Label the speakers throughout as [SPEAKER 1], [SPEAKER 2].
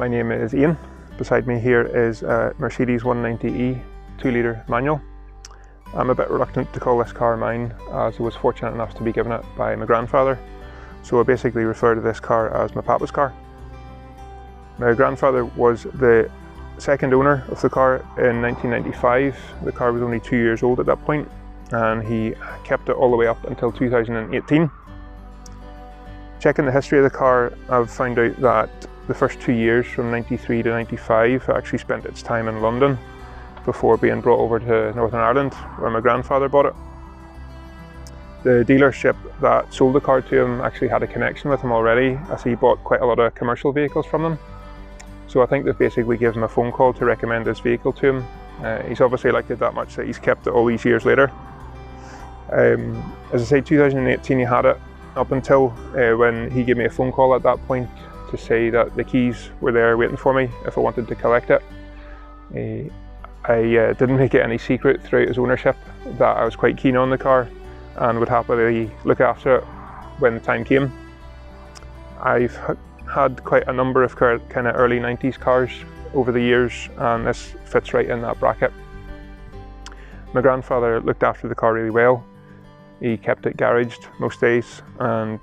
[SPEAKER 1] my name is Ian. Beside me here is a Mercedes 190e 2-litre manual. I'm a bit reluctant to call this car mine, as I was fortunate enough to be given it by my grandfather, so I basically refer to this car as my papa's car. My grandfather was the second owner of the car in 1995. The car was only 2 years old at that point, and he kept it all the way up until 2018. Checking the history of the car, I've found out that the first 2 years, from 93 to 95, actually spent its time in London before being brought over to Northern Ireland, where my grandfather bought it. The dealership that sold the car to him actually had a connection with him already, as he bought quite a lot of commercial vehicles from them. So I think they've basically given him a phone call to recommend this vehicle to him. He's obviously liked it that much that he's kept it all these years later. As I say, 2018 he had it, up until when he gave me a phone call at that point to say that the keys were there waiting for me if I wanted to collect it. I didn't make it any secret throughout his ownership that I was quite keen on the car and would happily look after it when the time came. I've had quite a number of kind of early 90s cars over the years, and this fits right in that bracket. My grandfather looked after the car really well. He kept it garaged most days and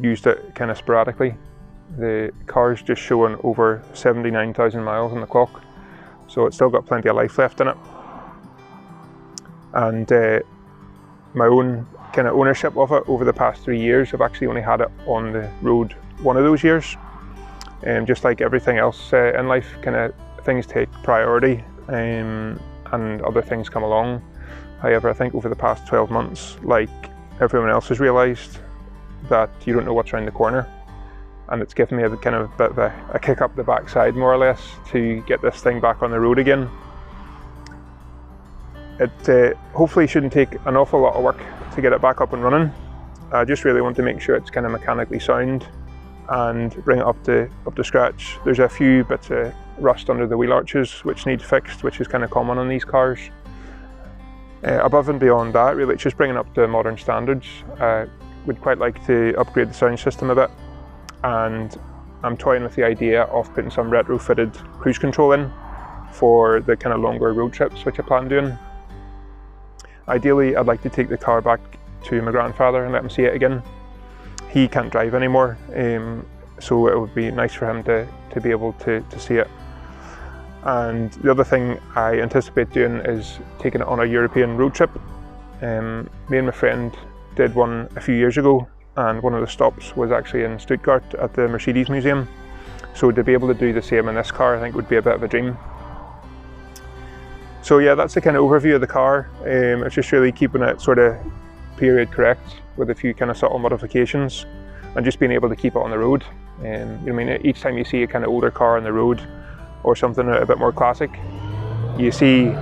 [SPEAKER 1] used it kind of sporadically. The car's just showing over 79,000 miles on the clock, so it's still got plenty of life left in it. And my own kind of ownership of it over the past 3 years, I've actually only had it on the road one of those years. Just like everything else in life, kind of things take priority and other things come along. However, I think over the past 12 months, like everyone else has realised, that you don't know what's around the corner. And it's given me a kind of bit of a kick up the backside, more or less, to get this thing back on the road again. It hopefully shouldn't take an awful lot of work to get it back up and running. I just really want to make sure it's kind of mechanically sound and bring it up to scratch. There's a few bits of rust under the wheel arches which need fixed, which is kind of common on these cars. Above and beyond that, really, it's just bringing up to modern standards. Would quite like to upgrade the sound system a bit, and I'm toying with the idea of putting some retrofitted cruise control in for the kind of longer road trips which I plan doing. Ideally, I'd like to take the car back to my grandfather and let him see it again. He can't drive anymore, so it would be nice for him to be able to see it. And the other thing I anticipate doing is taking it on a European road trip. Me and my friend did one a few years ago, and one of the stops was actually in Stuttgart at the Mercedes Museum. So to be able to do the same in this car, I think would be a bit of a dream. So yeah, that's the kind of overview of the car. It's just really keeping it sort of period correct with a few kind of subtle modifications, and just being able to keep it on the road. You know, I mean, each time you see a kind of older car on the road, or something a bit more classic, you see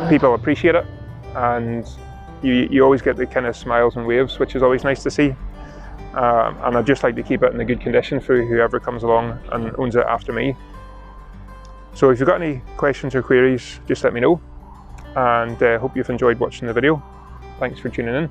[SPEAKER 1] people appreciate it, and you always get the kind of smiles and waves, which is always nice to see. And I'd just like to keep it in a good condition for whoever comes along and owns it after me. So if you've got any questions or queries, just let me know, and hope you've enjoyed watching the video. Thanks for tuning in.